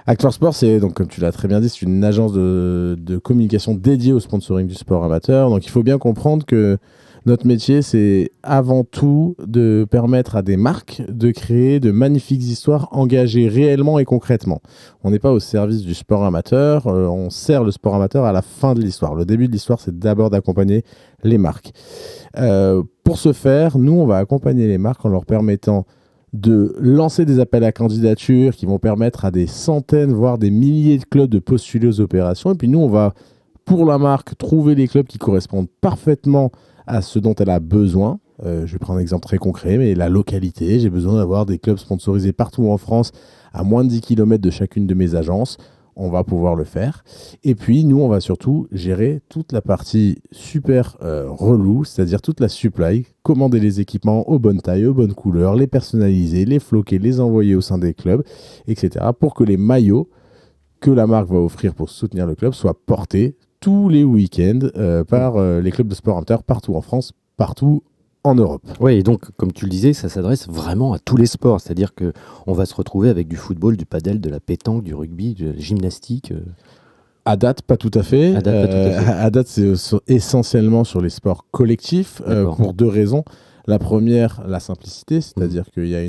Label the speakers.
Speaker 1: Actor Sport, c'est donc, comme tu l'as très bien dit, c'est une agence de communication dédiée au sponsoring du sport amateur. Donc il faut bien comprendre que notre métier, c'est avant tout de permettre à des marques de créer de magnifiques histoires engagées réellement et concrètement. On n'est pas au service du sport amateur, on sert le sport amateur à la fin de l'histoire. Le début de l'histoire, c'est d'abord d'accompagner les marques. Pour ce faire, nous, on va accompagner les marques en leur permettant de lancer des appels à candidature qui vont permettre à des centaines, voire des milliers de clubs de postuler aux opérations. Et puis nous, on va, pour la marque, trouver les clubs qui correspondent parfaitement à ce dont elle a besoin. Je vais prendre un exemple très concret, mais la localité. J'ai besoin d'avoir des clubs sponsorisés partout en France, à moins de 10 km de chacune de mes agences. On va pouvoir le faire. Et puis, nous, on va surtout gérer toute la partie super relou, c'est-à-dire toute la supply, commander les équipements aux bonnes tailles, aux bonnes couleurs, les personnaliser, les floquer, les envoyer au sein des clubs, etc. pour que les maillots que la marque va offrir pour soutenir le club soient portés tous les week-ends par les clubs de sport amateur partout en France, partout en Europe.
Speaker 2: Oui, et donc, comme tu le disais, ça s'adresse vraiment à tous les sports. C'est-à-dire qu'on va se retrouver avec du football, du padel, de la pétanque, du rugby, de la gymnastique.
Speaker 1: À date, pas tout à fait.
Speaker 2: À date, pas tout à fait.
Speaker 1: À date, c'est essentiellement sur les sports collectifs
Speaker 2: D'accord.
Speaker 1: pour deux raisons. La première, la simplicité, c'est-à-dire qu'il y a